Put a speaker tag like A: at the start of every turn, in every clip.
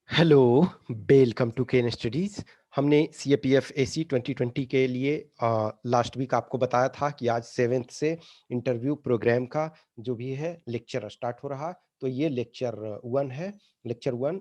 A: Hello, welcome to Ken studies. हमने CAPF AC 2020 के लिए लास्ट वीक आपको बताया था कि आज 7th से इंटरव्यू प्रोग्राम का जो भी है लेक्चर स्टार्ट हो रहा। तो ये लेक्चर 1 है। लेक्चर 1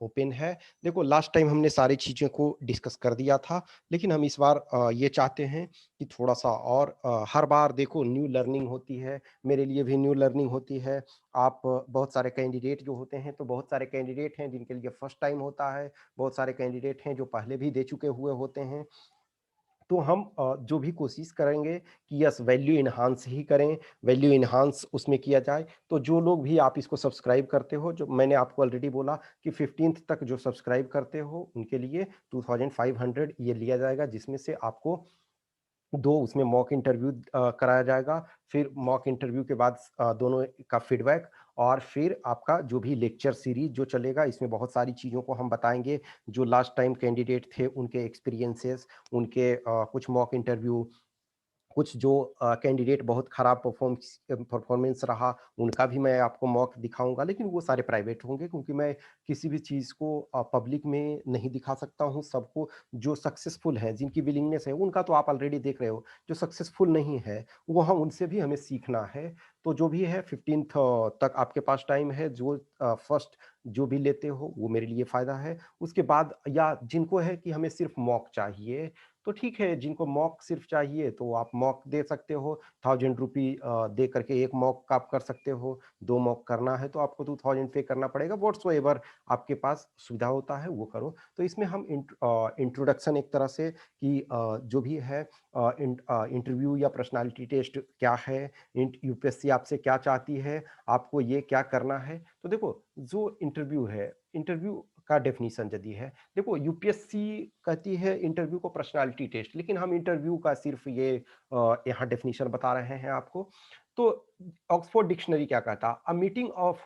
A: ओपन है। देखो, लास्ट टाइम हमने सारी चीज़ों को डिस्कस कर दिया था, लेकिन हम इस बार ये चाहते हैं कि थोड़ा-सा और हर बार देखो न्यू लर्निंग होती है, मेरे लिए भी न्यू लर्निंग होती है। आप बहुत सारे कैंडिडेट जो होते हैं, तो बहुत सारे कैंडिडेट हैं जिनके लिए फर्स्ट टाइम होता है, बहुत सारे कैंडिडेट हैं जो पहले भी दे चुके हुए होते हैं। तो हम जो भी कोशिश करेंगे कि यस वैल्यू एनहांस ही करें, वैल्यू एनहांस उसमें किया जाए। तो जो लोग भी आप इसको सब्सक्राइब करते हो, जो मैंने आपको ऑलरेडी बोला कि 15th तक जो सब्सक्राइब करते हो, उनके लिए 2500 ये लिया जाएगा, जिसमें से आपको 2 उसमें मॉक इंटरव्यू कराया जाएगा। फिर मॉक इंटरव्यू के बाद दोनों का फीडबैक और फिर आपका जो भी लेक्चर सीरीज़ जो चलेगा, इसमें बहुत सारी चीज़ों को हम बताएँगे। जो लास्ट टाइम कैंडिडेट थे, उनके एक्सपीरियंसेस, उनके कुछ मॉक इंटरव्यू, कुछ जो कैंडिडेट बहुत खराब परफॉर्मेंस रहा, उनका भी मैं आपको मॉक दिखाऊँगा, लेकिन वो सारे प्राइवेट होंगे क्योंकि मैं किसी भी चीज़ को पब्लिक में नहीं दिखा सकता हूँ। सबको जो सक्सेसफुल हैं, जिनकी विलिंगनेस है, उनका तो आप ऑलरेडी देख रहे हो। जो सक्सेसफुल नहीं है, वो हम उनसे भी हमें सीखना है। तो जो भी है 15th तक आपके पास टाइम है। जो फर्स्ट जो भी लेते हो, वो मेरे लिए फ़ायदा है। उसके बाद या जिनको है कि हमें सिर्फ़ मॉक चाहिए, तो ठीक है, जिनको मॉक सिर्फ़ चाहिए तो आप मॉक दे सकते हो। 1000 रुपी दे करके 1 मॉक का आप कर सकते हो। 2 मॉक करना है तो आपको 2000 पे करना पड़ेगा। व्हाट्सोएवर आपके पास सुविधा होता है वो करो। तो इसमें हम इंट्रोडक्शन एक तरह से कि जो भी है इंटरव्यू या पर्सनैलिटी टेस्ट क्या है, यूपीएससी आपसे क्या चाहती है, आपको ये क्या करना है। तो देखो, जो इंटरव्यू है, इंटरव्यू का डेफिनिशन यदि है, देखो यूपीएससी कहती है इंटरव्यू को पर्सनालिटी टेस्ट, लेकिन हम इंटरव्यू का सिर्फ ये यहाँ डेफिनेशन बता रहे हैं आपको। तो ऑक्सफोर्ड डिक्शनरी क्या कहता, a meeting of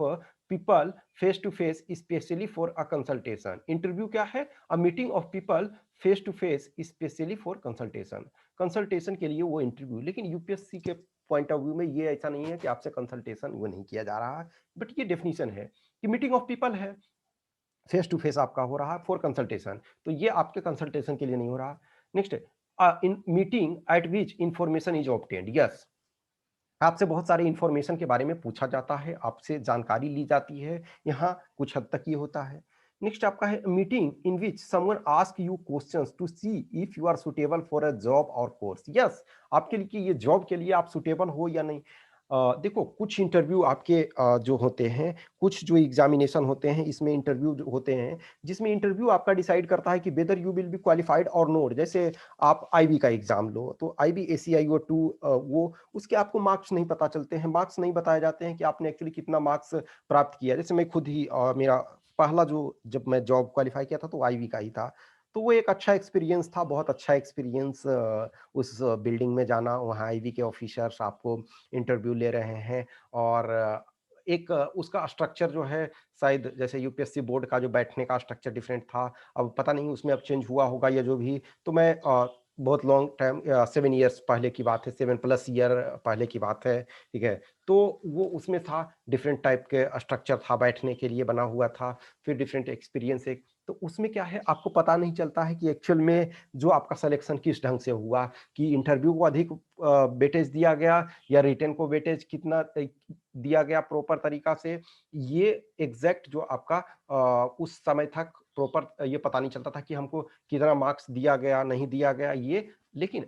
A: people face to face specially for a consultation. Interview क्या है? A meeting of people face to face specially for consultation. Consultation के लिए वो इंटरव्यू, लेकिन यूपीएससी के पॉइंट ऑफ व्यू में ये ऐसा नहीं है कि आपसे कंसल्टेशन वो नहीं किया जा रहा है। बट ये डेफिनेशन है कि मीटिंग ऑफ पीपल है, फेस टू फेस आपका हो रहा है फॉर कंसल्टेशन, तो ये आपके कंसल्टेशन के लिए नहीं हो रहा। Next, in meeting at which information is obtained. Yes, आपसे बहुत सारे इंफॉर्मेशन के बारे में पूछा जाता है, आपसे जानकारी ली जाती है, यहाँ कुछ हद तक ये होता है। नेक्स्ट आपका है meeting in which someone ask you questions to see if you are suitable for a job और कोर्स। यस, आपके लिए कि ये जॉब के लिए आप सुटेबल हो या नहीं। देखो, कुछ इंटरव्यू आपके जो होते हैं, कुछ जो एग्जामिनेशन होते हैं, इसमें इंटरव्यू जो होते हैं, जिसमें इंटरव्यू आपका डिसाइड करता है कि whether you will be qualified और नॉट। जैसे आप आईबी का एग्जाम लो, तो आईबी एसीआईओ 2, वो उसके आपको मार्क्स नहीं पता चलते हैं, मार्क्स नहीं बताए जाते हैं कि आपने एक्चुअली कितना मार्क्स प्राप्त किया। जैसे मैं खुद ही मेरा पहला जो जब मैं जॉब क्वालिफाई किया था तो आईबी का ही था। तो वो एक अच्छा एक्सपीरियंस था, बहुत अच्छा एक्सपीरियंस। उस बिल्डिंग में जाना, वहाँ आईबी के ऑफिसर्स आपको इंटरव्यू ले रहे हैं और एक उसका स्ट्रक्चर जो है, शायद जैसे यूपीएससी बोर्ड का जो बैठने का स्ट्रक्चर डिफरेंट था, अब पता नहीं उसमें अब चेंज हुआ होगा या जो भी। तो मैं बहुत लॉन्ग टाइम 7 ईयर्स पहले की बात है, 7 प्लस ईयर पहले की बात है, ठीक है? तो वो उसमें था, डिफरेंट टाइप के स्ट्रक्चर था, बैठने के लिए बना हुआ था, फिर डिफरेंट एक्सपीरियंस एक। तो उसमें क्या है, आपको पता नहीं चलता है कि एक्चुअल में जो आपका सिलेक्शन किस ढंग से हुआ, कि इंटरव्यू को अधिक वेटेज दिया गया या रिटन को वेटेज कितना दिया गया प्रॉपर तरीका से। ये एग्ज़ैक्ट जो आपका उस समय तक प्रॉपर ये पता नहीं चलता था कि हमको कितना मार्क्स दिया गया, नहीं दिया गया ये। लेकिन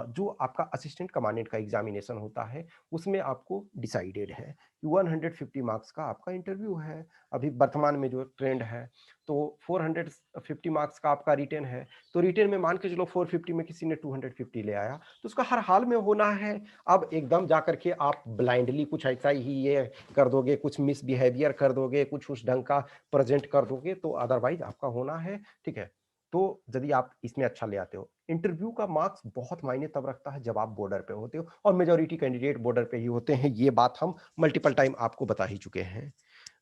A: जो आपका असिस्टेंट कमांडेंट का एग्ज़ामिनेशन होता है, उसमें आपको डिसाइडेड है कि 150 मार्क्स का आपका इंटरव्यू है, अभी वर्तमान में जो ट्रेंड है। तो 450 मार्क्स का आपका रिटेन है, तो रिटेन में मान के चलो 450 में किसी ने 250 ले आया, तो उसका हर हाल में होना है। अब एकदम जाकर के आप ब्लाइंडली कुछ ऐसा ही ये कर दोगे, कुछ मिसबिहेवियर कर दोगे, कुछ उस ढंग का प्रेज़ेंट कर दोगे, तो अदरवाइज़ आपका होना है, ठीक है? तो यदि आप इसमें अच्छा ले आते हो, इंटरव्यू का मार्क्स बहुत मायने तब रखता है जब आप बॉर्डर पे होते हो, और मेजॉरिटी कैंडिडेट बॉर्डर पे ही होते हैं, ये बात हम मल्टीपल टाइम आपको बता ही चुके हैं।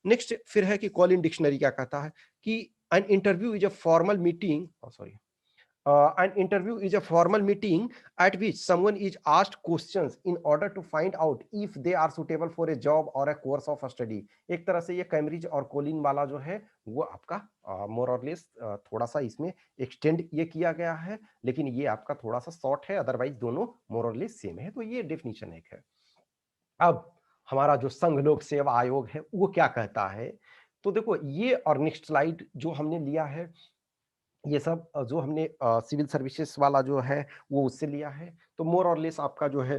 A: नेक्स्ट फिर है कि कॉलिन डिक्शनरी क्या कहता है कि an interview is a formal meeting, sorry, An interview is a formal meeting at which someone is asked questions in order to find out if they are suitable for a job or a course of study. एक तरह से ये Cambridge और Colin वाला जो है वो आपका मोर और लेस थोड़ा सा इसमें एक्सटेंड ये किया गया है, लेकिन ये आपका थोड़ा सा शॉर्ट है, अदरवाइज दोनों मोर और लेस सेम है। तो ये डेफिनेशन एक है। अब हमारा जो संघ लोक सेवा आयोग है वो क्या कहता है, तो देखो ये और नेक्स्ट स्लाइड जो हमने लिया है ये सब जो हमने सिविल सर्विसेज वाला जो है वो उससे लिया है। तो मोर और लेस आपका जो है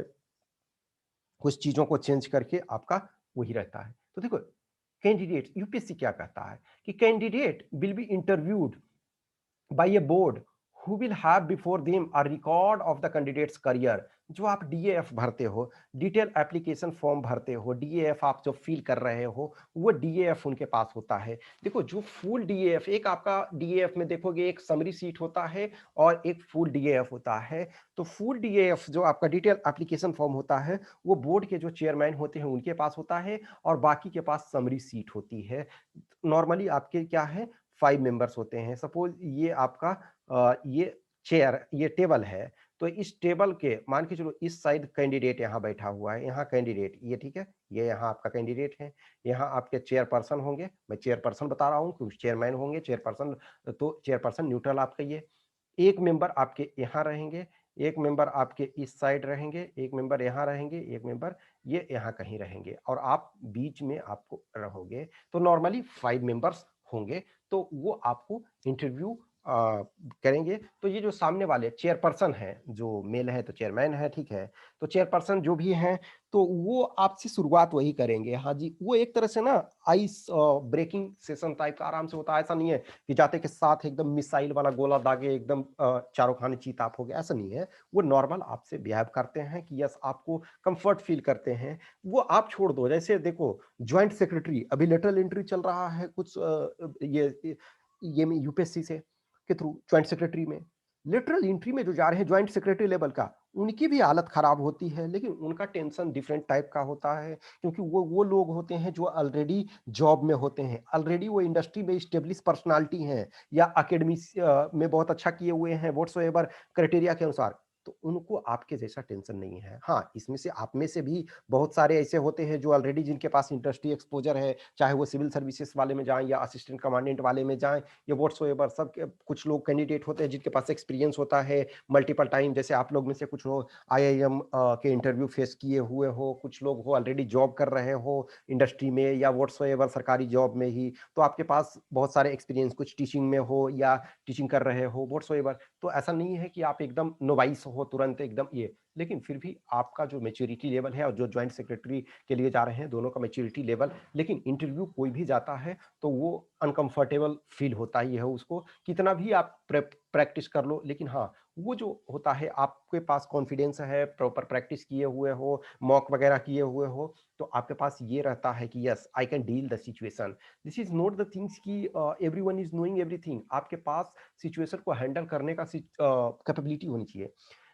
A: कुछ चीज़ों को चेंज करके आपका वही रहता है। तो देखो कैंडिडेट यूपीएससी क्या कहता है कि candidate will be interviewed by a board who will have before them a record of the candidate's career। जो आप डीएएफ भरते हो, डिटेल एप्लीकेशन फॉर्म भरते हो, डीएएफ आप जो फिल कर रहे हो वो डीएएफ उनके पास होता है। देखो जो फुल डीएएफ, एक आपका डीएएफ में देखोगे एक समरी सीट होता है और एक फुल डीएएफ होता है। तो फुल डीएएफ जो आपका डिटेल एप्लीकेशन फॉर्म होता है वो बोर्ड के जो चेयरमैन होते हैं उनके पास होता है और बाकी के पास समरी सीट होती है। नॉर्मली आपके क्या है 5 मेंबर्स होते हैं। सपोज ये आपका ये चेयर ये टेबल है, तो इस टेबल के मान के चलो इस साइड कैंडिडेट यहाँ बैठा हुआ है, यहाँ कैंडिडेट ये ठीक है, ये यहाँ आपका कैंडिडेट है, यहाँ आपके चेयरपर्सन होंगे, मैं चेयरपर्सन बता रहा हूँ क्योंकि चेयरमैन होंगे, चेयरपर्सन तो चेयरपर्सन न्यूट्रल आपका ये। एक मेंबर आपके यहाँ रहेंगे, एक मेंबर आपके इस साइड रहेंगे, एक मेंबर यहाँ रहेंगे, एक मेंबर ये यहाँ कहीं रहेंगे और आप बीच में आपको रहोगे। तो नॉर्मली 5 मेंबर्स होंगे। तो वो आपको इंटरव्यू करेंगे। तो ये जो सामने वाले चेयरपर्सन है, जो मेल है तो चेयरमैन है, ठीक है। तो चेयरपर्सन जो भी हैं तो वो आपसे शुरुआत वही करेंगे। हाँ जी, वो एक तरह से ना आइस ब्रेकिंग सेशन टाइप का आराम से होता है। ऐसा नहीं है कि जाते के साथ एकदम मिसाइल वाला गोला दागे एकदम चारों खाने चीत आप हो गए, ऐसा नहीं है। वो नॉर्मल आपसे बिहेव करते हैं कि यस आपको कंफर्ट फील करते हैं। वो आप छोड़ दो, जैसे देखो ज्वाइंट सेक्रेटरी अभी लेटरल एंट्री चल रहा है कुछ ये में यूपीएससी से के थ्रू ज्वाइंट सेक्रेटरी में, लेटरल एंट्री में जो जा रहे हैं ज्वाइंट सेक्रेटरी लेवल का, उनकी भी हालत खराब होती है, लेकिन उनका टेंशन डिफरेंट टाइप का होता है क्योंकि वो लोग होते हैं जो ऑलरेडी जॉब में होते हैं, ऑलरेडी वो इंडस्ट्री में स्टेब्लिश पर्सनालिटी हैं या अकेडमी में बहुत अच्छा किए हुए हैं व्हाट्सोएवर क्राइटेरिया के अनुसार। तो उनको आपके जैसा टेंशन नहीं है। हाँ, इसमें से आप में से भी बहुत सारे ऐसे होते हैं जो ऑलरेडी जिनके पास इंडस्ट्री एक्सपोजर है, चाहे वो सिविल सर्विसेज वाले में जाएं या असिस्टेंट कमांडेंट वाले में जाएं या व्हाट्सोएवर सब कुछ लोग कैंडिडेट होते हैं जिनके पास एक्सपीरियंस होता है मल्टीपल टाइम, जैसे आप लोग में से कुछ लोग आईआईएम के इंटरव्यू फेस किए हुए हो, कुछ लोग हो ऑलरेडी जॉब कर रहे हो इंडस्ट्री में या व्हाट्सोएवर सरकारी जॉब में ही, तो आपके पास बहुत सारे एक्सपीरियंस, कुछ टीचिंग में हो या टीचिंग कर रहे हो व्हाट्सोएवर। तो ऐसा नहीं है कि आप एकदम नोवाइस हो तुरंत एकदम ये, लेकिन फिर भी आपका जो मेच्योरिटी लेवल है और जो ज्वाइंट सेक्रेटरी के लिए जा रहे हैं दोनों का मेच्योरिटी लेवल, लेकिन इंटरव्यू कोई भी जाता है तो वो अनकंफर्टेबल फील होता ही है उसको, कितना भी आप प्रैक्टिस कर लो, लेकिन हाँ वो जो होता है आपके पास कॉन्फिडेंस है, प्रॉपर प्रैक्टिस किए हुए हो, मॉक वगैरह किए हुए हो, तो आपके पास ये रहता है कि yes I can deal the situation. This is not the things कि एवरीवन इज नोइंग एवरीथिंग, आपके पास सिचुएशन को हैंडल करने का कैपेबिलिटी होनी चाहिए।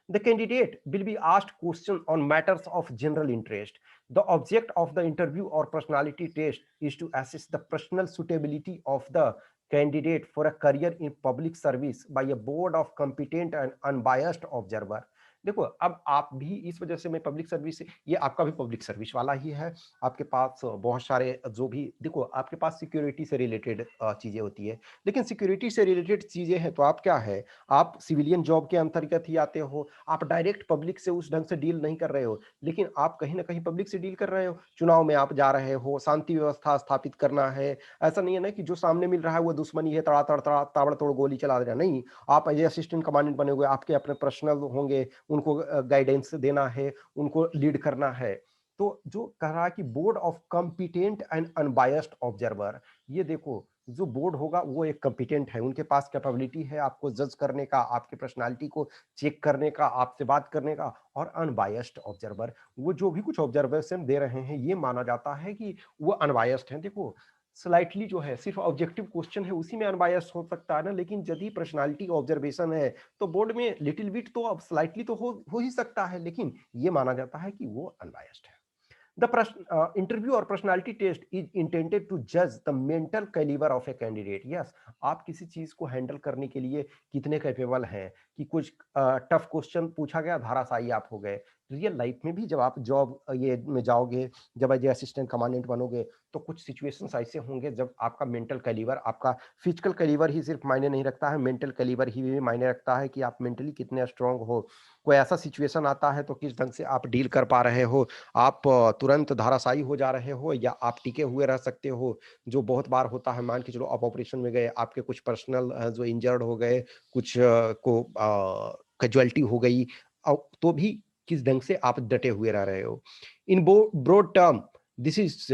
A: The candidate will be asked questions on matters of general interest. The object of the interview or personality test is to assess the personal suitability of the candidate for a career in public service by a board of competent and unbiased observer। देखो अब आप भी इस वजह से मैं public service, ये आपका भी पब्लिक सर्विस वाला ही है। आपके पास बहुत सारे जो भी देखो आपके पास सिक्योरिटी से रिलेटेड चीजें होती है, लेकिन सिक्योरिटी से रिलेटेड चीजें हैं तो आप क्या है, आप सिविलियन जॉब के अंतर्गत ही आते हो, आप डायरेक्ट पब्लिक से उस ढंग से डील नहीं कर रहे हो, लेकिन आप कहीं ना कहीं पब्लिक से डील कर रहे हो। चुनाव में आप जा रहे हो, शांति व्यवस्था स्थापित करना है। ऐसा नहीं है ना कि जो सामने मिल रहा है वो दुश्मनी है, तड़ा तड़ तड़ा ताबड़तोड़ गोली चला दे रहा, नहीं। आप एज असिस्टेंट कमांडेंट बने हुए, आपके अपने पर्सनल होंगे, उनको गाइडेंस देना है, उनको लीड करना है। तो जो कह रहा है कि board of competent and unbiased observer, ये देखो जो बोर्ड होगा वो एक कॉम्पिटेंट है, उनके पास कैपेबिलिटी है आपको जज करने का, आपके पर्सनालिटी को चेक करने का, आपसे बात करने का। और अनबायस्ड ऑब्जर्वर, वो जो भी कुछ ऑब्जर्वेशन दे रहे हैं ये माना जाता है कि वो अनबायस्ड हैं। देखो स्लाइटली जो है सिर्फ ऑब्जेक्टिव क्वेश्चन है उसी में अनबायस्ड हो सकता है ना, लेकिन यदि पर्सनालिटी ऑब्जर्वेशन है तो बोर्ड में लिटिल बिट तो अब स्लाइटली तो हो ही सकता है, लेकिन ये माना जाता है कि वो अनबायस्ड है। द इंटरव्यू और personality test is intended to जज the mental calibre of a candidate. Yes, आप किसी चीज को हैंडल करने के लिए कितने कैपेबल हैं, कि कुछ टफ क्वेश्चन पूछा गया, धाराशायी आप हो गए। रियल लाइफ में भी जब आप जॉब ये में जाओगे, जब एज असिस्टेंट कमांडेंट बनोगे, तो कुछ सिचुएशंस ऐसे होंगे जब आपका मेंटल कैलिबर, आपका फिजिकल कैलिबर ही सिर्फ मायने नहीं रखता है, मेंटल कैलिबर ही भी मायने रखता है कि आप मेंटली कितने स्ट्रांग हो। कोई ऐसा सिचुएशन आता है तो किस ढंग से आप डील कर पा रहे हो, आप तुरंत धाराशायी हो जा रहे हो या आप टिके हुए रह सकते हो, जो बहुत बार होता है। मान के चलो आप ऑपरेशन में गए, आपके कुछ पर्सनल जो इंजर्ड हो गए, कुछ को कैजुअलिटी हो गई, तो भी किस ढंग से आप डटे हुए रह रहे हो। In broad term, this is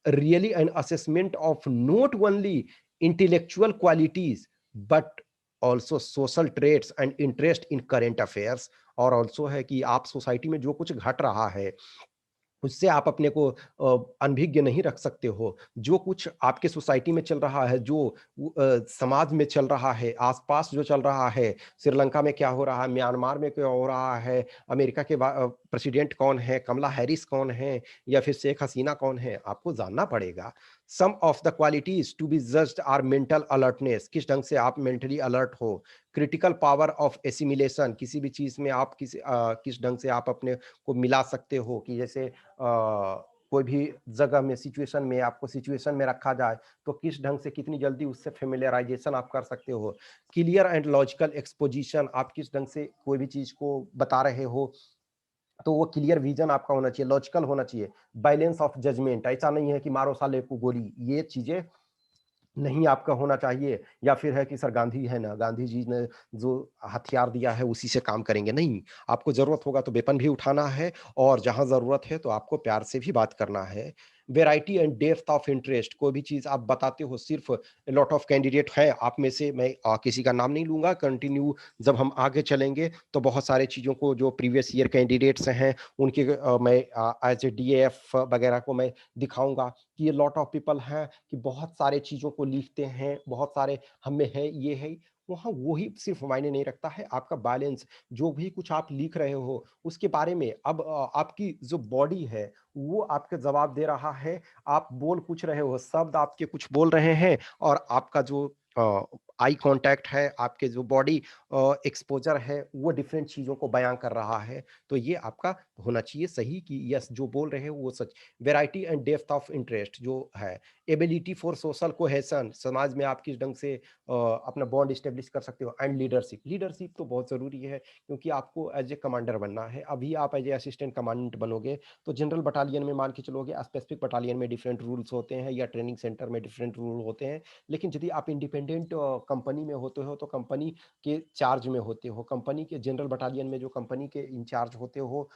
A: really an assessment of not only intellectual qualities but also social traits and interest in current affairs. और ऑल्सो है कि आप सोसाइटी में जो कुछ घट रहा है उससे आप अपने को अनभिज्ञ नहीं रख सकते हो। जो कुछ आपके सोसाइटी में चल रहा है, जो समाज में चल रहा है, आसपास जो चल रहा है, श्रीलंका में क्या हो रहा है, म्यांमार में क्या हो रहा है, अमेरिका के प्रेसिडेंट कौन है, कमला हैरिस कौन है, या फिर शेख हसीना कौन है, आपको जानना पड़ेगा। Some of the qualities to be judged are mental alertness, किस ढंग से आप मेंटली अलर्ट हो, क्रिटिकल पावर ऑफ एसिमिलेशन, किसी भी चीज में आप किस ढंग से आप अपने को मिला सकते हो, कि जैसे कोई भी जगह में, सिचुएशन में, आपको सिचुएशन में रखा जाए तो किस ढंग से कितनी जल्दी उससे फेमिलियराइजेशन आप कर सकते हो। क्लियर एंड लॉजिकल एक्सपोजिशन, आप किस ढंग से कोई भी चीज को बता रहे हो तो वो क्लियर विजन आपका होना चाहिए, लॉजिकल होना चाहिए। बैलेंस ऑफ जजमेंट, ऐसा नहीं है कि मारो साले को गोली, ये चीजें नहीं आपका होना चाहिए। या फिर है कि सर गांधी है ना, गांधी जी ने जो हथियार दिया है उसी से काम करेंगे, नहीं। आपको जरूरत होगा तो वेपन भी उठाना है, और जहां जरूरत है तो आपको प्यार से भी बात करना है। Variety and depth of interest, कोई भी चीज आप बताते हो, सिर्फ लॉट ऑफ कैंडिडेट है आप में से, मैं किसी का नाम नहीं लूंगा, कंटिन्यू जब हम आगे चलेंगे तो बहुत सारे चीजों को जो प्रीवियस ईयर कैंडिडेट्स हैं उनके मैं एज ए डीएफ वगैरह को मैं दिखाऊंगा कि ये लॉट ऑफ पीपल हैं कि बहुत सारे चीज़ों को लिखते हैं, बहुत सारे हम में है, ये है। वहाँ वही सिर्फ मायने नहीं रखता है, आपका बैलेंस, जो भी कुछ आप लिख रहे हो उसके बारे में। अब आपकी जो बॉडी है वो आपके जवाब दे रहा है। आप बोल कुछ रहे हो, शब्द आपके कुछ बोल रहे हैं, और आपका जो आई कांटेक्ट है, आपके जो बॉडी एक्सपोजर है, वो डिफरेंट चीज़ों को बयां कर रहा है। तो ये आपका होना चाहिए सही कि यस, जो बोल रहे हो वो सच। Variety and depth of interest जो है, एबिलिटी फॉर सोशल कोहेशन, समाज में आप किस ढंग से अपना बॉन्ड स्टेब्लिश कर सकते हो। एंड लीडरशिप, लीडरशिप तो बहुत जरूरी है, क्योंकि आपको एज ए कमांडर बनना है। अभी आप एज ए असिस्टेंट कमांडेंट बनोगे तो जनरल बटालियन में मान के चलोगे, स्पेसिफिक बटालियन में डिफरेंट रूल्स होते हैं, या ट्रेनिंग सेंटर में डिफरेंट रूल होते हैं। लेकिन यदि आप इंडिपेंडेंट कंपनी में होते हो तो कंपनी के चार्ज में होते हो, कंपनी के जनरल बटालियन में जो कंपनी के इंचार्ज होते हो,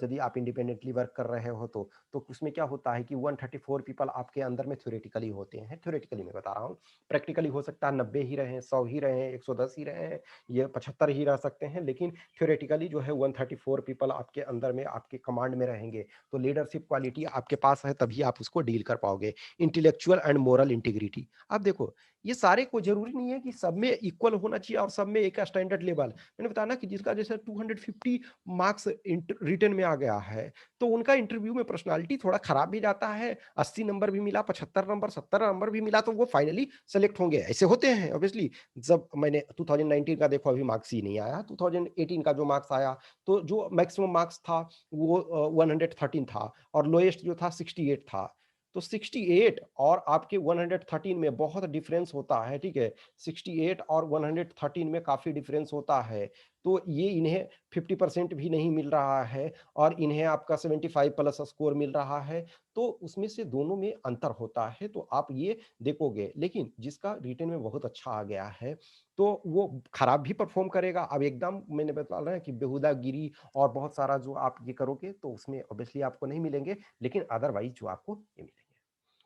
A: यदि आप इंडिपेंडेंटली वर्क कर रहे हो तो उसमें क्या होता है कि 134 पीपल आपके अंदर में थ्योरेटिकली होते हैं। थ्योरेटिकली मैं बता रहा हूँ, प्रैक्टिकली हो सकता है 90 ही रहे, 100 ही रहे, 110 ही रहे, ये 75 ही रह सकते हैं, लेकिन थ्योरेटिकली जो है 134 पीपल आपके अंदर में, आपके कमांड में रहेंगे। तो लीडरशिप क्वालिटी आपके पास है तभी आप उसको डील कर पाओगे। इंटेलेक्चुअल एंड मोरल इंटीग्रिटी, आप देखो ये सारे को जरूरी नहीं है कि सब में इक्वल होना चाहिए और सब में एक स्टैंडर्ड लेवल। मैंने बताया ना कि जिसका जैसे 250 मार्क्स रिटर्न में आ गया है, तो उनका इंटरव्यू में पर्सनालिटी थोड़ा खराब भी जाता है, 80 नंबर भी मिला, 75 नंबर, 70 नंबर भी मिला, तो वो फाइनली सेलेक्ट होंगे, ऐसे होते हैं ऑब्वियसली। जब मैंने 2019 का देखो, अभी मार्क्स ही नहीं आया, 2018 का जो मार्क्स आया, तो जो मैक्सिमम मार्क्स था वो 113 था, और लोएस्ट जो था 68 था। तो 68 और आपके 113 में बहुत डिफरेंस होता है, ठीक है। 68 और 113 में काफी डिफरेंस होता है। तो ये इन्हें 50% भी नहीं मिल रहा है, और इन्हें आपका 75 प्लस स्कोर मिल रहा है। तो उसमें से दोनों में अंतर होता है, तो आप ये देखोगे। लेकिन जिसका रिटेन में बहुत अच्छा आ गया है तो वो खराब भी परफॉर्म करेगा। अब एकदम मैंने बता रहा है कि बेहुदागिरी और बहुत सारा जो आप ये करोगे तो उसमें ऑब्वियसली आपको नहीं मिलेंगे, लेकिन अदरवाइज जो आपको ये मिलेंगे।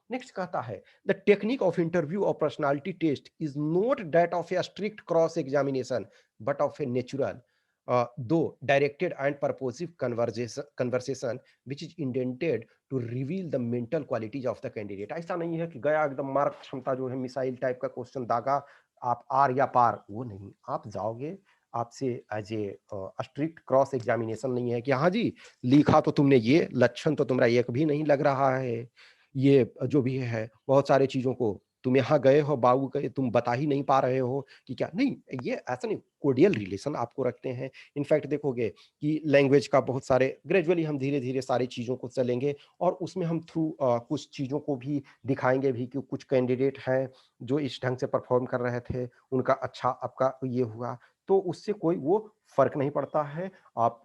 A: नेक्स्ट कहता है, द टेक्निक ऑफ इंटरव्यू और personality test is not that of a strict cross examination but of a natural though directed and purposive conversation which is intended to reveal the mental qualities of the candidate. ऐसा नहीं है कि गया एकदम mark क्षमता जो है missile type का क्वेश्चन दागा, आप आर या पार, वो नहीं। आप जाओगे, आपसे as a strict cross examination नहीं है कि हाँ जी, लिखा तो तुमने ये, लक्षण तो तुम्हारा एक भी नहीं लग रहा है। ये जो भी है, बहुत सारे चीज़ों को तुम यहाँ गए हो, बाबू गए, तुम बता ही नहीं पा रहे हो कि क्या नहीं, ये ऐसा नहीं, कोर्डियल रिलेशन आपको रखते हैं। इनफैक्ट देखोगे कि लैंग्वेज का बहुत सारे ग्रेजुअली हम धीरे-धीरे सारी चीज़ों को चलेंगे और उसमें हम थ्रू कुछ चीज़ों को भी दिखाएँगे भी कि कुछ कैंडिडेट हैं, जो इस ढंग से परफ़ॉर्म कर रहे थे, उनका अच्छा आपका ये हुआ। तो उससे कोई वो फ़र्क नहीं पड़ता है। आप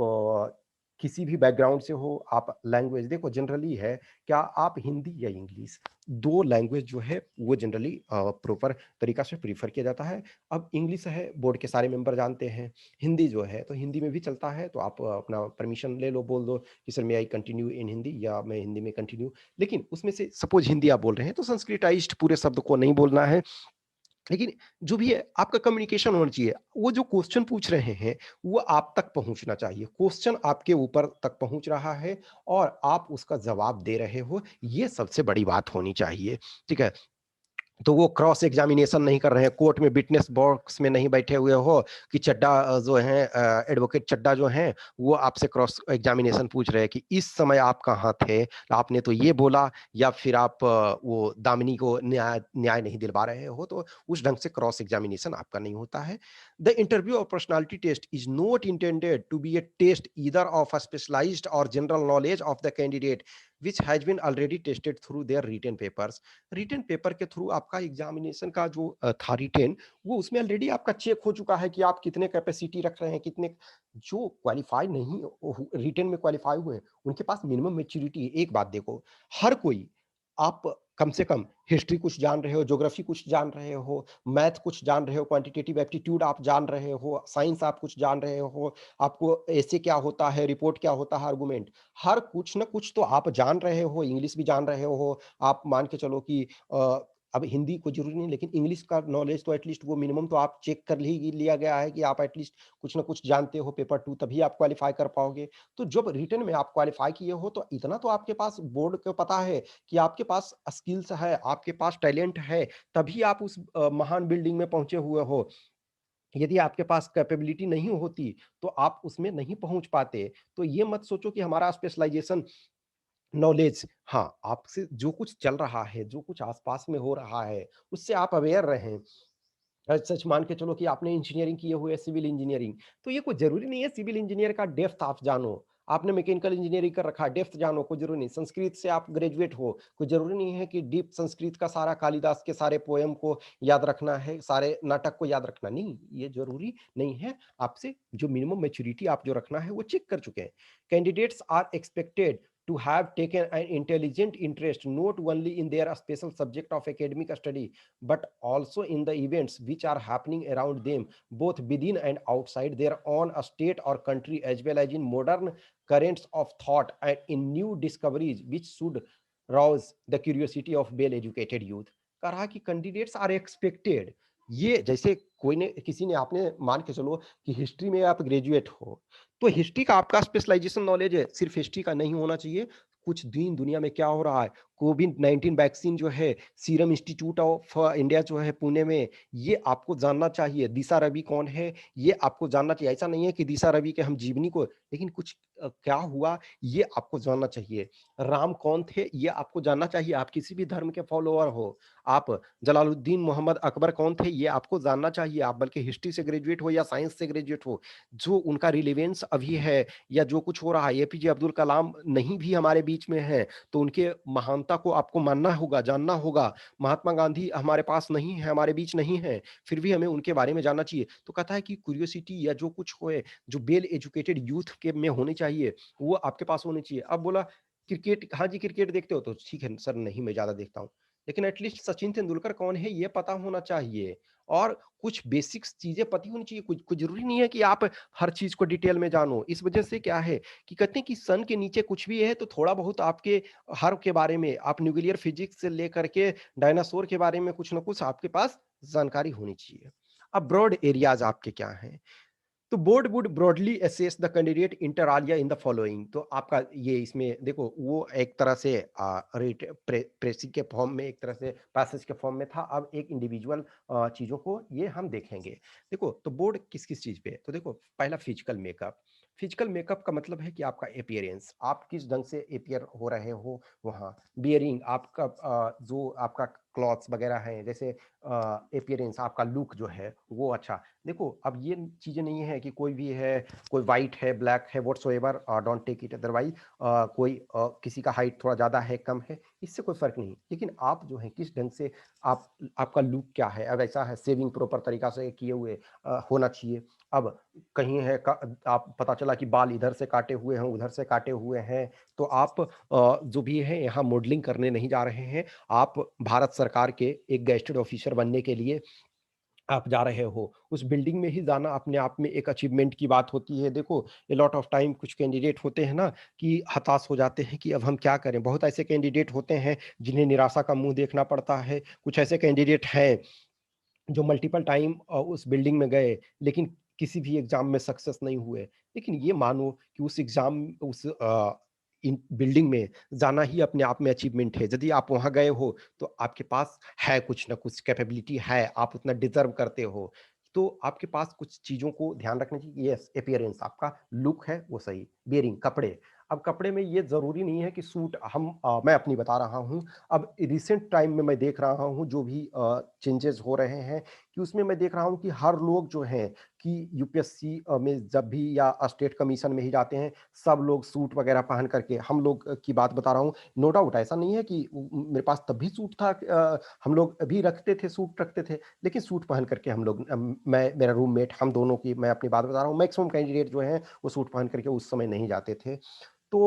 A: किसी भी बैकग्राउंड से हो, आप लैंग्वेज देखो जनरली है, क्या आप हिंदी या इंग्लिश, 2 लैंग्वेज जो है वो जनरली प्रॉपर तरीका से प्रेफ़र किया जाता है। अब इंग्लिश है, बोर्ड के सारे मेंबर जानते हैं, हिंदी जो है, तो हिंदी में भी चलता है, तो आप अपना परमिशन ले लो, बोल दो कि sir may I continue in Hindi या मैं हिंदी में कंटिन्यू। लेकिन उसमें से सपोज़ हिंदी आप बोल रहे हैं, तो संस्कृताइज़्ड पूरे शब्द को नहीं बोलना है। लेकिन जो भी है आपका कम्युनिकेशन होना चाहिए। वो जो क्वेश्चन पूछ रहे हैं, वो आप तक पहुँचना चाहिए। क्वेश्चन आपके ऊपर तक पहुँच रहा है और आप उसका जवाब दे रहे हो, ये सबसे बड़ी बात होनी चाहिए। ठीक है? तो वो क्रॉस एग्जामिनेशन नहीं कर रहे हैं, कोर्ट में विटनेस बॉक्स में नहीं बैठे हुए हो कि चड्ढा जो हैं एडवोकेट चड्ढा जो हैं, वो आपसे क्रॉस एग्जामिनेशन पूछ रहे हैं कि इस समय आप कहाँ थे? आपने तो ये बोला या फिर आप वो दामिनी को न्याय न्याय नहीं दिलवा रहे हो, तो उस ढंग से क्रॉस एग्जामिनेशन आपका नहीं होता है। द इंटरव्यू और personality test is not intended to be a test either of a specialized or general knowledge of the candidate which has been already tested through their written papers। Written paper के through आपका examination का जो था retain, वो उसमें already आपका check हो चुका है कि आप कितने कैपेसिटी रख रहे हैं, कितने जो क्वालिफाई नहीं रिटेन में क्वालिफाई हुए हैं, उनके पास मिनिमम मैच्योरिटी है। एक बात देखो, हर कोई, आप कम से कम हिस्ट्री कुछ जान रहे हो, ज्योग्राफी कुछ जान रहे हो, मैथ कुछ जान रहे हो, क्वांटिटेटिव एप्टीट्यूड आप जान रहे हो, साइंस आप कुछ जान रहे हो, आपको ऐसे क्या होता है, रिपोर्ट क्या होता है, आर्गुमेंट, हर कुछ ना कुछ तो आप जान रहे हो, इंग्लिश भी जान रहे हो, आप मान के चलो कि अ, अब हिंदी को ज़रूरी नहीं, लेकिन इंग्लिश का नॉलेज तो एटलीस्ट वो मिनिमम तो आप चेक कर ही लिया गया है कि आप एटलीस्ट कुछ ना कुछ जानते हो, पेपर 2 तभी आप क्वालीफाई कर पाओगे। तो जब रिटन में आप क्वालीफाई किए हो तो इतना तो आपके पास बोर्ड को पता है कि आपके पास स्किल्स है, आपके पास टैलेंट है, तभी आप उस महान बिल्डिंग में पहुँचे हुए हो। यदि आपके पास कैपेबिलिटी नहीं होती, तो आप उसमें नहीं पहुँच पाते। तो ये मत सोचो कि हमारा स्पेशलाइज़ेशन नॉलेज, हाँ, आपसे जो कुछ चल रहा है, जो कुछ आस-पास में हो रहा है, उससे आप अवेयर रहें। सच मान के चलो कि आपने इंजीनियरिंग किए हुए है, सिविल इंजीनियरिंग, तो ये कोई ज़रूरी नहीं है सिविल इंजीनियर का डेप्थ आप जानो। आपने मैकेनिकल इंजीनियरिंग कर रखा है, डेप्थ जानो, कोई ज़रूरी नहीं। संस्कृत से आप ग्रेजुएट हो, कोई ज़रूरी नहीं है कि डीप संस्कृत का सारा कालिदास के सारे पोएम को याद रखना है, सारे नाटक को याद रखना, नहीं, ये ज़रूरी नहीं है। आपसे जो मिनिमम मैच्योरिटी आप जो रखना है, वो चेक कर चुके हैं। Candidates are expected to have taken an intelligent interest not only in their special subject of academic study but also in the events which are happening around them, both within and outside their own state or country, as well as in modern currents of thought and in new discoveries which should rouse the curiosity of well educated youth। कहा कि candidates are expected, ये जैसे कोई ने किसी ने, आपने मान के चलो कि हिस्ट्री में आप ग्रेजुएट हो, तो हिस्ट्री का आपका स्पेशलाइजेशन नॉलेज है, सिर्फ हिस्ट्री का नहीं होना चाहिए। कुछ दीन दुनिया में क्या हो रहा है, कोविड-19 वैक्सीन जो है, सीरम इंस्टीट्यूट ऑफ इंडिया जो है पुणे में, ये आपको जानना चाहिए। दिशा रवि कौन है, ये आपको जानना चाहिए। ऐसा नहीं है कि दिशा रवि के हम जीवनी को, लेकिन कुछ क्या हुआ, ये आपको जानना चाहिए। राम कौन थे, ये आपको जानना चाहिए। आप किसी भी धर्म के फॉलोअर हो, आप जलालुद्दीन मोहम्मद अकबर कौन थे, ये आपको जानना चाहिए। आप बल्कि हिस्ट्री से ग्रेजुएट हो या साइंस से ग्रेजुएट हो, जो उनका रिलेवेंस अभी है या जो कुछ हो रहा है, एपीजे अब्दुल कलाम नहीं भी हमारे बीच में हैं, तो उनके महानता को आपको मानना होगा, जानना होगा। महात्मा गांधी हमारे पास नहीं है, हमारे बीच नहीं है, फिर भी हमें उनके बारे में जानना चाहिए। तो कहता है कि क्यूरियोसिटी या जो कुछ होए, जो वेल एजुकेटेड यूथ के में होनी चाहिए, वो आपके पास होनी चाहिए। अब बोला क्रिकेट, हाँ जी, क्रिकेट देखते हो? तो ठीक है सर, नहीं मैं ज़्यादा देखता हूँ। लेकिन एटलीस्ट सचिन तेंदुलकर कौन है, ये पता होना चाहिए। और कुछ बेसिक्स चीज़ें पता होनी चाहिए। कुछ कुछ ज़रूरी नहीं है कि आप हर चीज़ को डिटेल में जानो। इस वजह से क्या है कि कहते हैं कि सन के नीचे कुछ भी है तो थोड़ा बहुत आपके हर के बारे में, आप न्यूक्लियर फिजिक्स से लेकर के डायनासोर के बारे में कुछ ना कुछ आपके पास जानकारी होनी चाहिए। अब ब्रॉड एरियाज़ आपके क्या हैं? तो board would broadly assess the candidate inter Alia in the following. तो आपका ये इसमें देखो वो एक तरह से रेट प्रेसी के फॉर्म में, एक तरह से पैसेज के फॉर्म में था। अब एक इंडिविजुअल चीज़ों को ये हम देखेंगे। देखो तो बोर्ड किस किस चीज़ पे है, तो देखो पहला फिजिकल मेकअप। फिजिकल मेकअप का मतलब है कि आपका अपीयरेंस, आप किस ढंग से अपीयर हो रहे हो वहाँ। बियरिंग आपका जो आपका क्लॉथ्स वगैरह हैं, जैसे अपीयरेंस आपका लुक जो है वो अच्छा। देखो अब ये चीज़ें नहीं है कि कोई भी है, कोई वाइट है, ब्लैक है, whatsoever, don't take it otherwise. कोई किसी का हाइट थोड़ा ज़्यादा है, कम है, इससे कोई फ़र्क नहीं। लेकिन आप जो है किस ढंग से आप, आपका लुक क्या है। अब ऐसा है सेविंग प्रॉपर तरीका से किए हुए होना चाहिए। अब कहीं है आप पता चला कि बाल इधर से काटे हुए हैं, उधर से काटे हुए हैं, तो आप जो भी है यहाँ मॉडलिंग करने नहीं जा रहे हैं। आप भारत सरकार के एक गेस्टेड ऑफिसर बनने के लिए आप जा रहे हो, उस बिल्डिंग में ही जाना अपने आप में एक अचीवमेंट की बात होती है। देखो, ए लॉट ऑफ टाइम कुछ कैंडिडेट होते हैं ना कि हताश हो जाते हैं कि अब हम क्या करें? बहुत ऐसे कैंडिडेट होते हैं जिन्हें निराशा का मुँह देखना पड़ता है। कुछ ऐसे कैंडिडेट हैं जो मल्टीपल टाइम उस बिल्डिंग में गए, लेकिन किसी भी एग्ज़ाम में सक्सेस नहीं हुए। लेकिन ये मानो कि उस एग्ज़ाम उस इन बिल्डिंग में जाना ही अपने आप में अचीवमेंट है। यदि आप वहाँ गए हो, तो आपके पास है कुछ न कुछ कैपेबिलिटी है, आप उतना डिज़र्व करते हो। तो आपके पास कुछ चीज़ों को ध्यान रखना चाहिए। येस, अपीयरेंस आपका लुक है वो सही, बियरिंग कपड़े। अब कपड़े में ये ज़रूरी नहीं है कि सूट हम मैं अपनी बता रहा हूँ। अब रिसेंट टाइम में मैं देख रहा हूँ जो भी चेंजेस हो रहे हैं, कि उसमें मैं देख रहा हूँ कि हर लोग जो हैं कि यूपीएससी में जब भी या स्टेट कमीशन में ही जाते हैं, सब लोग सूट वगैरह पहन करके, हम लोग की बात बता रहा हूँ। नो डाउट ऐसा नहीं है कि मेरे पास तब भी सूट था, हम लोग अभी रखते थे, सूट रखते थे, लेकिन सूट पहन करके हम लोग मैं मेरा रूममेट हम दोनों की मैं अपनी बात बता रहा हूँ। मैक्सिमम कैंडिडेट जो हैं वो सूट पहन करके उस समय नहीं जाते थे। तो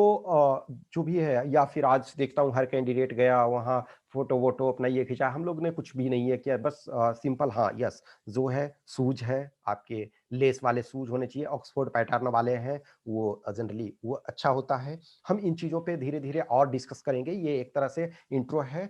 A: जो भी है, या फिर आज देखता हूँ हर कैंडिडेट गया वहाँ, फ़ोटो-वोटो अपना ये खिंचाया, हम लोग ने कुछ भी नहीं है किया, बस सिंपल हाँ, यस, जो है शूज़ है, आपके लेस वाले शूज़ होने चाहिए, ऑक्सफोर्ड पैटर्न वाले हैं, वो जनरली वो अच्छा होता है। हम इन चीज़ों पे धीरे-धीरे और डिस्कस करेंगे, ये एक तरह से इंट्रो है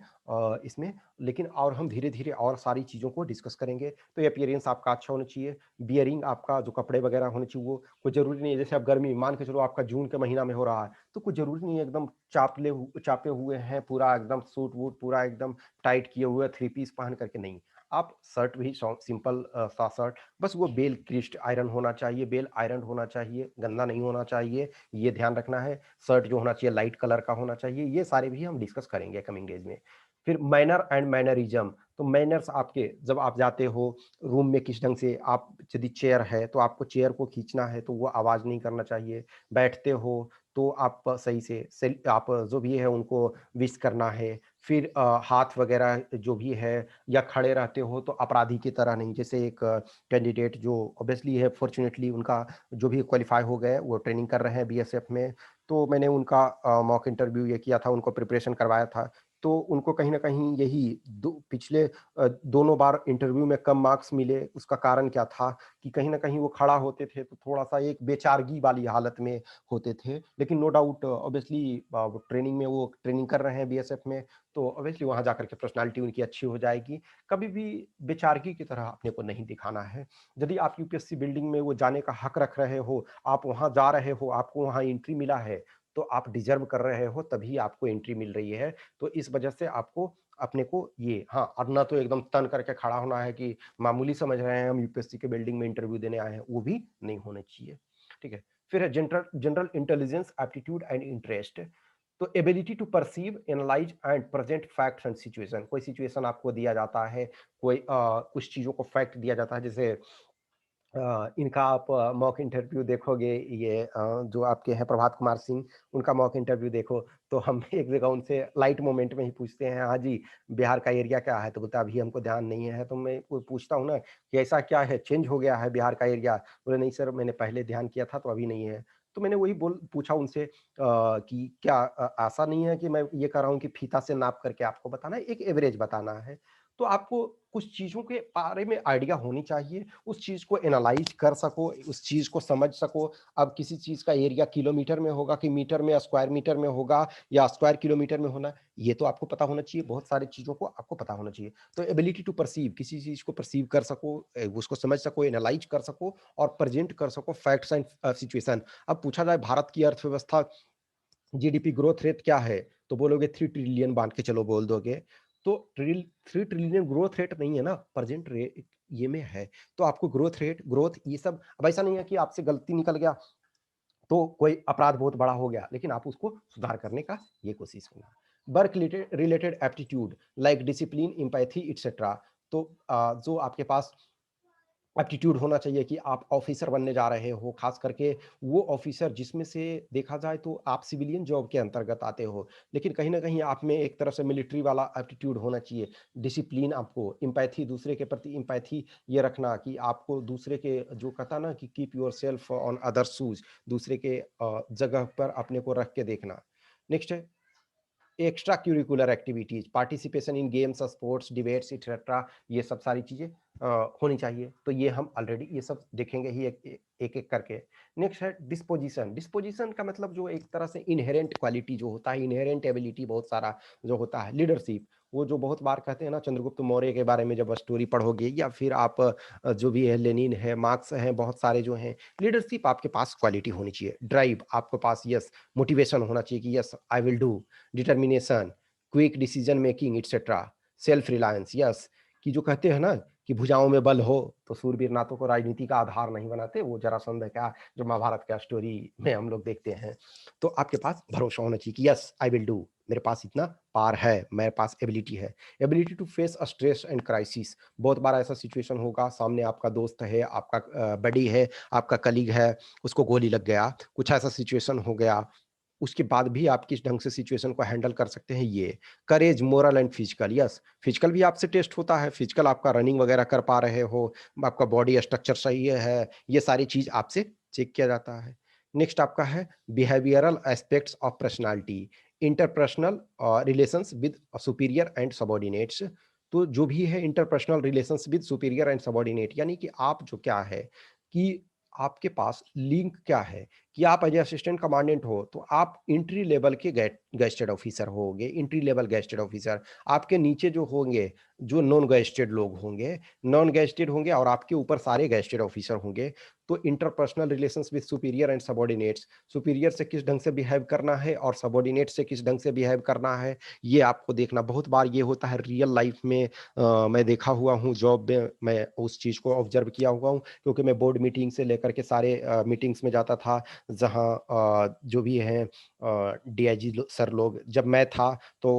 A: इसमें, लेकिन और हम धीरे-धीरे और सारी चीज़ों को डिस्कस करेंगे। तो ये अपीयरेंस आपका अच्छा होना चाहिए, बियरिंग आपका जो कपड़े वगैरह होने चाहिए वो कोई ज़रूरी नहीं है, जैसे अब गर्मी मान के चलो आपका जून के महीना में हो रहा है, तो कुछ ज़रूरी नहीं है एकदम चापे हुए हैं, पूरा एकदम सूट-वूट पूरा एकदम टाइट किए हुए थ्री पीस पहन करके नहीं। आप शर्ट भी सिंपल सा शर्ट, बस वो बेल क्रीस्ड आयरन होना चाहिए, बेल आयरन होना चाहिए, गंदा नहीं होना चाहिए, ये ध्यान रखना है। शर्ट जो होना चाहिए लाइट कलर का होना चाहिए, ये सारे भी हम डिस्कस करेंगे कमिंग डेज़ में। फिर मैनर एंड मैनरिज़्म, तो मैनर्स आपके जब आप जाते हो रूम में किस ढंग से आप, यदि चेयर है तो आपको चेयर को खींचना है तो वो आवाज़ नहीं करना चाहिए। बैठते हो तो आप सही से आप जो भी है उनको विश करना है। फिर हाथ वगैरह जो भी है, या खड़े रहते हो तो अपराधी की तरह नहीं। जैसे एक कैंडिडेट जो ऑब्वियसली है, फॉर्च्यूनेटली उनका जो भी क्वालीफाई हो गए, वो ट्रेनिंग कर रहे हैं बीएसएफ में। तो मैंने उनका मॉक इंटरव्यू ये किया था, उनको प्रिपरेशन करवाया था। तो उनको कहीं न कहीं यही दो पिछले दोनों बार इंटरव्यू में कम मार्क्स मिले, उसका कारण क्या था कि कहीं न कहीं वो खड़ा होते थे तो थोड़ा-सा एक बेचारगी वाली हालत में होते थे। लेकिन नो डाउट ऑब्वियसली वो ट्रेनिंग में वो ट्रेनिंग कर रहे हैं बीएसएफ में, तो ऑब्वियसली वहाँ जाकर के पर्सनैलिटी उनकी अच्छी हो जाएगी। कभी भी बेचारगी की तरह अपने को नहीं दिखाना है। यदि आप यूपीएससी बिल्डिंग में वो जाने का हक रख रहे हो, आप वहाँ जा रहे हो, आपको वहाँ एंट्री मिला है, तो आप डिज़र्व कर रहे हो तभी आपको एंट्री मिल रही है। तो इस वजह से आपको अपने को ये हाँ, अब ना तो एकदम तन करके खड़ा होना है कि मामूली समझ रहे हैं हम यूपीएससी के बिल्डिंग में इंटरव्यू देने आए हैं, वो भी नहीं होने चाहिए। ठीक है? फिर है general general intelligence, aptitude and interest. तो ability to perceive, analyse and present facts and situation. कोई सिचुएशन आपको दिया जाता है, कोई कुछ चीज़ों को फैक्ट दिया जाता है, जैसे इनका आप मॉक इंटरव्यू देखोगे, ये जो आपके हैं प्रभात कुमार सिंह, उनका मॉक इंटरव्यू देखो, तो हम एक जगह उनसे लाइट मोमेंट में ही पूछते हैं, हाँ जी, बिहार का एरिया क्या है? तो बोलता है अभी हमको ध्यान नहीं है। तो मैं पूछता हूँ ना कि ऐसा क्या है, चेंज हो गया है बिहार का एरिया? बोले नहीं सर, मैंने पहले ध्यान किया था तो अभी नहीं है। तो मैंने वही पूछा उनसे कि क्या ऐसा नहीं है कि मैं ये कर रहा हूँ कि फीता से नाप करके आपको बताना है, एक एवरेज बताना है। तो आपको कुछ चीज़ों के बारे में आइडिया होनी चाहिए, उस चीज़ को एनालाइज़ कर सको, उस चीज़ को समझ सको। अब किसी चीज़ का एरिया किलोमीटर में होगा कि मीटर में, स्क्वायर मीटर में होगा या स्क्वायर किलोमीटर में होना, ये तो आपको पता होना चाहिए। बहुत सारी चीज़ों को आपको पता होना चाहिए। तो एबिलिटी टू परसीव, किसी चीज़ को परसीव कर सको, उसको समझ सको, एनालाइज़ कर सको और प्रेज़ेंट कर सको फैक्ट्स एंड सिचुएशन। अब पूछा जाए भारत की अर्थव्यवस्था जीडीपी ग्रोथ रेट क्या है? तो बोलोगे 3 ट्रिलियन बाँध के चलो बोल दोगे। तो 3 ट्रिलियन ग्रोथ रेट नहीं है ना, प्रेज़ेंट रेट ये में है। तो आपको ग्रोथ रेट, ग्रोथ ये सब अब ऐसा नहीं है कि आपसे गलती निकल गया, तो कोई अपराध बहुत बड़ा हो गया, लेकिन आप उसको सुधार करने का ये कोशिश करना। Work related related aptitude like discipline, empathy etcetera. तो जो आपके पास एप्टीट्यूड होना चाहिए कि आप ऑफिसर बनने जा रहे हो, खास करके वो ऑफिसर जिसमें से देखा जाए तो आप सिविलियन जॉब के अंतर्गत आते हो, लेकिन कहीं न कहीं आप में एक तरह से मिलिट्री वाला एप्टीट्यूड होना चाहिए। डिसिप्लिन आपको, एम्पैथी दूसरे के प्रति एम्पैथी ये रखना कि आपको दूसरे के जो कहता है ना कि keep yourself on others shoes, दूसरे के जगह पर अपने को रख के देखना। नेक्स्ट है extra curricular activities, participation in games, sports, debates etcetera, ये सब सारी चीजें होनी चाहिए। तो ये हम ऑलरेडी ये सब देखेंगे ही एक एक करके। नेक्स्ट है डिस्पोजिशन। डिस्पोजिशन का मतलब जो एक तरह से इनहेरेंट क्वालिटी जो होता है, इनहेरेंट एबिलिटी बहुत सारा जो होता है, लीडरशिप। वो जो बहुत बार कहते हैं ना, चंद्रगुप्त मौर्य के बारे में जब स्टोरी पढ़ोगे या फिर आप जो भी है लेनिन है, मार्क्स हैं, बहुत सारे जो हैं, लीडरशिप आपके पास क्वालिटी होनी चाहिए। ड्राइव आपके पास, यस, मोटिवेशन होना चाहिए कि yes I will do, determination, quick decision making etcetera, self reliance, yes, कि जो कहते हैं ना कि भुजाओं में बल हो तो सूरवीर नातों को राजनीति का आधार नहीं बनाते, वो जरासंध का जो महाभारत का स्टोरी में हम लोग देखते हैं। तो आपके पास भरोसा होना चाहिए कि यस आई विल डू, मेरे पास इतना पार है, मेरे पास एबिलिटी है। Ability to face stress and crisis, बहुत बार ऐसा सिचुएशन होगा, सामने आपका दोस्त है, आपका बडी है, आपका कलीग है, उसको गोली लग गया, कुछ ऐसा सिचुएशन हो गया, उसके बाद भी आप किस ढंग से सिचुएशन को हैंडल कर सकते हैं ये। Courage, moral and physical, yes, physical भी आपसे टेस्ट होता है, फिजिकल आपका रनिंग वगैरह कर पा रहे हो, आपका बॉडी स्ट्रक्चर सही है, ये सारी चीज़ आपसे चेक किया जाता है। नेक्स्ट आपका है behavioural aspects of personality, interpersonal relations with superior and subordinates. तो जो भी है interpersonal relations with superior and subordinate, यानी कि आप जो क्या है कि आपके पास लिंक क्या है कि आप एज असिस्टेंट कमांडेंट हो तो आप एंट्री लेवल के गेस्टेड ऑफिसर होगे, एंट्री लेवल गेस्टेड ऑफिसर। आपके नीचे जो होंगे, जो नॉन गेस्टेड लोग होंगे, नॉन गेस्टेड होंगे और आपके ऊपर सारे गेस्टेड ऑफिसर होंगे। तो interpersonal relations with superior and subordinates, superior से किस ढंग से बिहेव करना है और सबॉर्डिनेट से किस ढंग से बिहेव करना है, ये आपको देखना। बहुत बार ये होता है रियल लाइफ में, मैं देखा हुआ हूँ, जॉब में मैं उस चीज़ को ऑब्जर्व किया हुआ हूँ, क्योंकि मैं बोर्ड मीटिंग से लेकर के सारे मीटिंग्स में जाता था, जहाँ जो भी हैं डीआईजी सर लोग, जब मैं था तो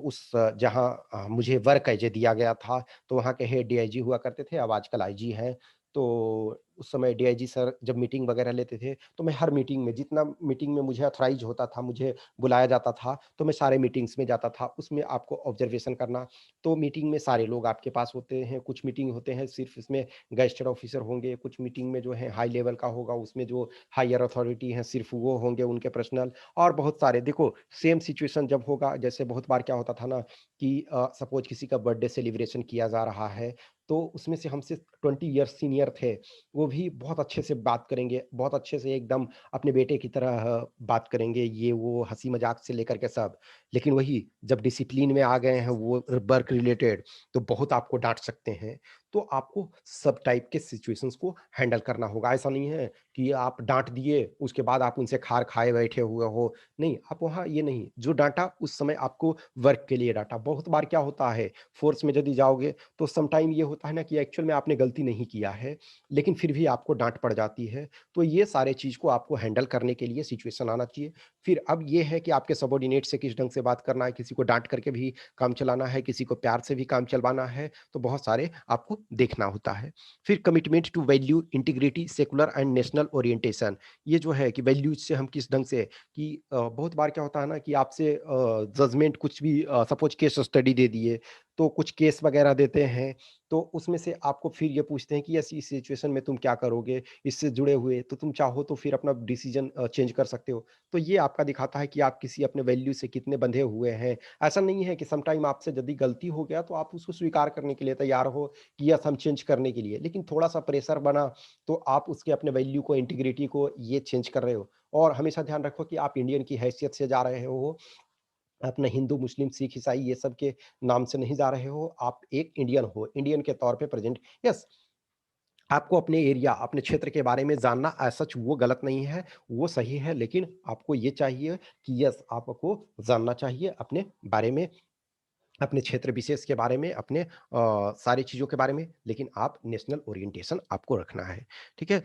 A: उस जहाँ मुझे वर्क एज दिया गया था, तो वहाँ के हेड डीआईजी हुआ करते थे, अब आजकल आईजी हैं। तो उस समय डीआईजी सर जब मीटिंग वगैरह लेते थे, तो मैं हर मीटिंग में, जितना मीटिंग में मुझे ऑथराइज होता था, मुझे बुलाया जाता था, तो मैं सारे मीटिंग्स में जाता था। उसमें आपको ऑब्जर्वेशन करना, तो मीटिंग में सारे लोग आपके पास होते हैं, कुछ मीटिंग होते हैं सिर्फ इसमें गेस्टेड ऑफिसर होंगे, कुछ मीटिंग में जो है हाई लेवल का होगा, उसमें जो हायर अथॉरिटी हैं सिर्फ वो होंगे, उनके पर्सनल, और बहुत सारे। देखो सेम सिचुएशन जब होगा, जैसे बहुत बार क्या होता था ना कि सपोज किसी का बर्थडे सेलिब्रेशन किया जा रहा है, तो उसमें से हमसे 20 ईयर्स सीनियर थे, वो भी बहुत अच्छे से बात करेंगे, बहुत अच्छे से एकदम अपने बेटे की तरह बात करेंगे, ये वो हंसी मजाक से लेकर के सब। लेकिन वही जब डिसिप्लिन में आ गए हैं वो वर्क रिलेटेड, तो बहुत आपको डांट सकते हैं। तो आपको सब टाइप के सिचुएशंस को हैंडल करना होगा। ऐसा नहीं है कि आप डांट दिए उसके बाद आप उनसे खार खाए बैठे हुए हो, नहीं, आप वहाँ ये नहीं, जो डांटा उस समय आपको वर्क के लिए डांटा। बहुत बार क्या होता है, फोर्स में यदि जाओगे तो सम टाइम ये होता है ना कि एक्चुअल में आपने गलती नहीं किया है, लेकिन फिर भी आपको डांट पड़ जाती है। तो ये सारे चीज़ को आपको हैंडल करने के लिए सिचुएशन आना चाहिए। फिर अब ये है कि आपके सबॉर्डिनेट से किस ढंग से बात करना है, किसी को डांट करके भी काम चलाना है, किसी को प्यार से भी काम चलवाना है, तो बहुत सारे आपको देखना होता है। फिर commitment to value, integrity, secular and national orientation, ये जो है कि वैल्यूज से हम किस ढंग से कि बहुत बार क्या होता है ना कि आपसे जजमेंट कुछ भी, सपोज केस स्टडी दे दिए, तो कुछ केस वगैरह देते हैं, तो उसमें से आपको फिर ये पूछते हैं कि ऐसी इस सिचुएशन में तुम क्या करोगे? इससे जुड़े हुए तो तुम चाहो तो फिर अपना डिसीज़न चेंज कर सकते हो। तो ये आपका दिखाता है कि आप किसी अपने वैल्यू से कितने बंधे हुए हैं। ऐसा नहीं है कि सम टाइम आपसे यदि गलती हो गया तो आप उसको स्वीकार करने के लिए तैयार हो कि यस हम चेंज करने के लिए। लेकिन थोड़ा-सा प्रेशर बना तो आप उसके अपने वैल्यू को, इंटीग्रिटी को ये चेंज कर रहे हो। और हमेशा ध्यान रखो कि आप इंडियन की हैसियत से जा रहे हो, आप ना हिंदू, मुस्लिम, सिख, ईसाई ये सब के नाम से नहीं जा रहे हो, आप एक इंडियन हो, इंडियन के तौर पे प्रेज़ेंट यस, आपको अपने एरिया, अपने क्षेत्र के बारे में जानना एज़ सच वो गलत नहीं है, वो सही है, लेकिन आपको ये चाहिए कि यस आपको जानना चाहिए अपने बारे में, अपने क्षेत्र विशेष के बारे में, अपने सारी चीज़ों के बारे में, लेकिन आप नेशनल ओरिएंटेशन आपको रखना है, ठीक है?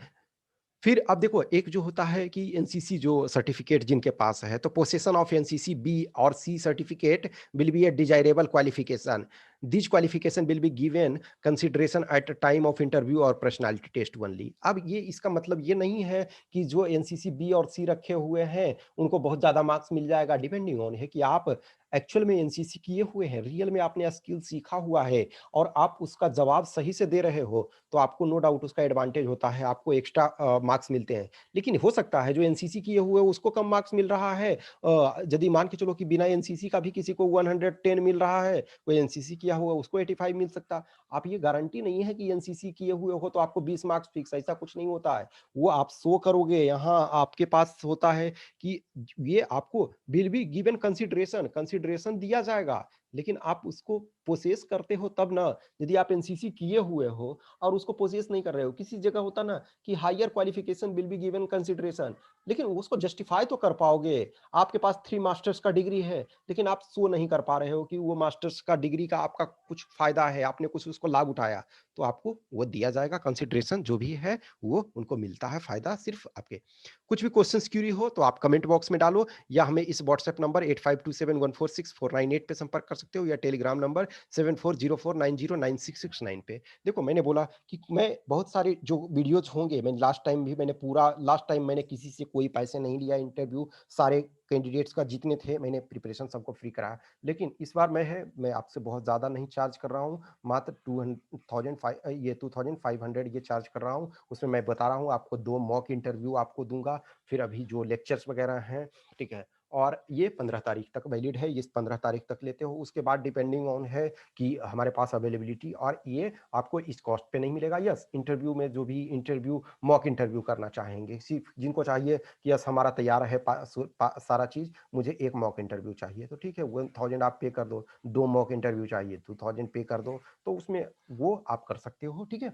A: फिर अब देखो एक जो होता है कि एनसीसी जो सर्टिफिकेट जिनके पास है, तो पोसेशन ऑफ एनसीसी बी और C certificate will be a desirable qualification. This qualification will be given consideration at time of interview और पर्सनैलिटी टेस्ट ओनली। अब ये इसका मतलब ये नहीं है कि जो एनसीसी बी और सी रखे हुए हैं, उनको बहुत ज़्यादा मार्क्स मिल जाएगा, डिपेंडिंग ऑन है कि आप एक्चुअल में एनसीसी किए हुए हैं, रियल में आपने स्किल सीखा हुआ है और आप उसका जवाब सही से दे रहे हो, तो आपको नो डाउट उसका एडवांटेज होता है, आपको एक्स्ट्रा मार्क्स मिलते हैं। लेकिन हो सकता है जो एनसीसी किए हुए हैं उसको कम मार्क्स मिल रहा है, यदि मान के चलो कि बिना एनसीसी का भी किसी को 110 मिल रहा है, कोई एनसीसी किया हुआ है उसको 85 मिल सकता। आप ये गारंटी नहीं है कि एनसीसी किए हुए हो तो आपको 20 मार्क्स फिक्स, ऐसा कुछ नहीं होता है। वो आप शो करोगे, यहाँ आपके पास होता है कि ये आपको will be given consideration, consideration दिया जाएगा, लेकिन आप उसको पोसेस करते हो तब ना। यदि आप एनसीसी किए हुए हो और उसको पोजेस नहीं कर रहे हो। किसी जगह होता ना कि higher qualification will be given consideration, लेकिन उसको जस्टिफाई तो कर पाओगे। आपके पास 3 मास्टर्स का डिग्री है, लेकिन आप शो नहीं कर पा रहे हो कि वो मास्टर्स का डिग्री का आपका कुछ फ़ायदा है, आपने कुछ उसको लाभ उठाया। तो आपको वो दिया जाएगा कंसिडरेशन जो भी है, वो उनको मिलता है फ़ायदा सिर्फ़ आपके। कुछ भी क्वेश्चन्स क्यूरी हो तो आप कमेंट बॉक्स में डालो या हमें इस व्हाट्सएप नंबर 8527146498 पे संपर्क कर सकते हो या टेलीग्राम नंबर 7404909669 पे। देखो मैंने बोला कि मैं बहुत सारे जो वीडियोज़ होंगे, मैं लास्ट टाइम भी मैंने पूरा लास्ट टाइम मैंने किसी से कोई पैसे नहीं लिया इंटरव्यू, सारे कैंडिडेट्स का जितने थे मैंने प्रिपरेशन सबको फ्री कराया। लेकिन इस बार मैं आपसे बहुत ज़्यादा नहीं चार्ज कर रहा हूँ, मात्र 2500 ये चार्ज कर रहा हूँ। उसमें मैं बता रहा हूँ आपको 2 मॉक इंटरव्यू आपको दूँगा, फिर अभी जो लेक्चर्स वगैरह हैं, ठीक है? और ये 15 तारीख तक वैलिड है, ये 15 तारीख तक लेते हो, उसके बाद डिपेंडिंग ऑन है कि हमारे पास अवेलेबिलिटी, और ये आपको इस कॉस्ट पे नहीं मिलेगा। यस, इंटरव्यू में जो भी इंटरव्यू मॉक इंटरव्यू करना चाहेंगे, सिर्फ़ जिनको चाहिए कि यस हमारा तैयार है सारा चीज़, मुझे 1 मॉक इंटरव्यू चाहिए, तो ठीक है 1000 आप पे कर दो, 2 मॉक इंटरव्यू चाहिए 2000 पे कर दो, तो उसमें वो आप कर सकते हो, ठीक है?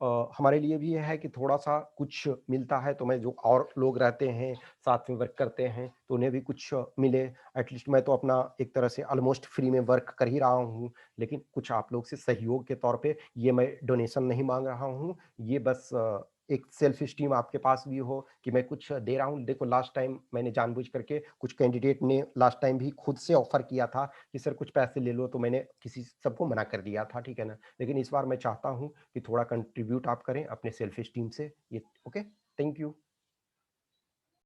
A: हमारे लिए भी ये है कि थोड़ा-सा कुछ मिलता है, तो मैं जो और लोग रहते हैं, साथ में वर्क करते हैं, तो उन्हें भी कुछ मिले। एटलीस्ट मैं तो अपना एक तरह से ऑलमोस्ट फ्री में वर्क कर ही रहा हूँ, लेकिन कुछ आप लोग से सहयोग के तौर पे ये मैं डोनेशन नहीं माँग रहा हूँ। ये बस एक सेल्फ एस्टीम आपके पास भी हो कि मैं कुछ दे रहा हूँ। देखो लास्ट टाइम मैंने जानबूझ करके, कुछ कैंडिडेट ने लास्ट टाइम भी खुद से ऑफ़र किया था कि सर कुछ पैसे ले लो, तो मैंने किसी सबको मना कर दिया था, ठीक है ना? लेकिन इस बार मैं चाहता हूँ कि थोड़ा कंट्रीब्यूट आप करें अपने सेल्फ एस्टीम से। ये ओके, थैंक यू।